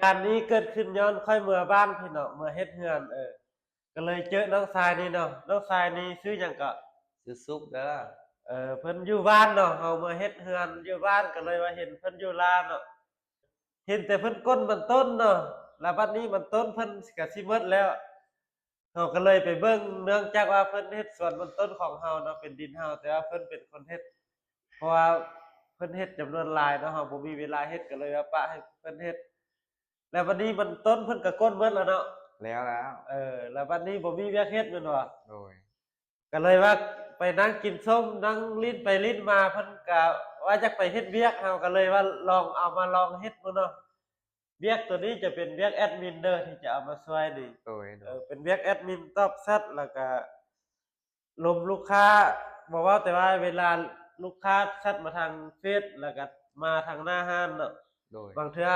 การนี้เกิดขึ้นย้อนค่อยเมื่อบ้านพี่เนาะเมื่อเฮ็ดเฮือนก็เลยเจอน้องทรายนี่เนาะน้องทรายนี่ชื่อหยังก็ซื้อซุปเด้อเพิ่นอยู่บ้านเนาะเฮามาเฮ็ดเฮือนอยู่บ้านก็เลยว่าเห็นเพิ่นอยู่ลานเนาะเห็นแต่เพิ่นก้นมันต้นเนาะแล้วบัดนี้มันต้นเพิ่นก็สิหมดแล้วเฮาก็เลยไปเบิ่งเนื่องจากว่าเพิ่นเฮ็ดสวนมันต้นของเฮาเนาะเป็นดินเฮาแต่ว่าเพิ่นเป็นคนเฮ็ดเพราะว่าเพิ่นเฮ็ดจำนวนหลายเนาะเฮาบ่มีเวลาเฮ็ดก็เลยว่าปะให้เพิ่นเฮ็ดแล้วบัดนี้มันต้นเพิ่นก็ก้นหมดแล้วเนาะแล้วแล้วบัดนี้บ่มีเวียกเฮ็ดแม่นบ่โดยก็เลยว่าไปนั่งกินส้มนั่งลิ้นไปลิ้นมาเพิ่นก็ว่าจะไปเฮ็ดเวียกเฮาก็เลยว่าลองเอามาลองเฮ็ดดูเนาะเวียกตัวนี้จะเป็นเวียกแอดมินเด้อที่จะเอามาช่วยนี่โดยเป็นเวียกแอดมินตอบแชตแล้วก็ลมลูกค้าบ่เว้าแต่ว่าเวลาลูกค้าแชตมาทางเฟซแล้วก็มาทางหน้าห้านเนาะโดยบางเทื่อ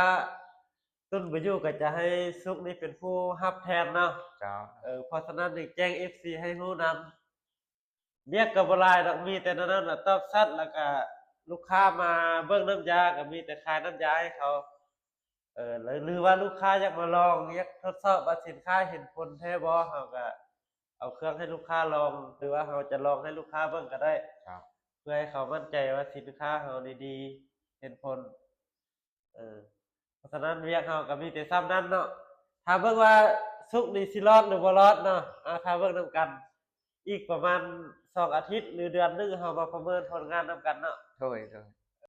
ตุ้นบ่อยู่ก็จะให้ซุกนี่เป็นผู้รับแทนเนาะเจ้าเพราะฉะนั้นนี่แจ้ง FC ให้รู้นำ เรียกก็บ่หลายดอกมีแต่แนวนั้นน่ะตอบชัดแล้วก็ลูกค้ามาเบิ่งน้ำยาก็มีแต่ขายน้ำยาให้เขาหรือว่าลูกค้าอยากมาลองอยากทดสอบว่าสินค้าเห็นผลแท้บ่เราก็เอาเครื่องให้ลูกค้าลองหรือว่าเราจะลองให้ลูกค้าเบิ่งก็ได้ครับเพื่อให้เขามั่นใจว่าสินค้าเรานี่ดีเห็นผลเออเพราะฉะนั้นเวียกเราก็มีแต่ซ้ำนั้นเนาะถ้าเบิ่งว่าสุกนี่สิรอดหรือบ่รอดเนาะถ้าเบิ่งนำกัน อีกประมาณ2 อาทิตย์หรือเดือนหนึ่งเรามาประเมินผลงานนำกันเนาะโดย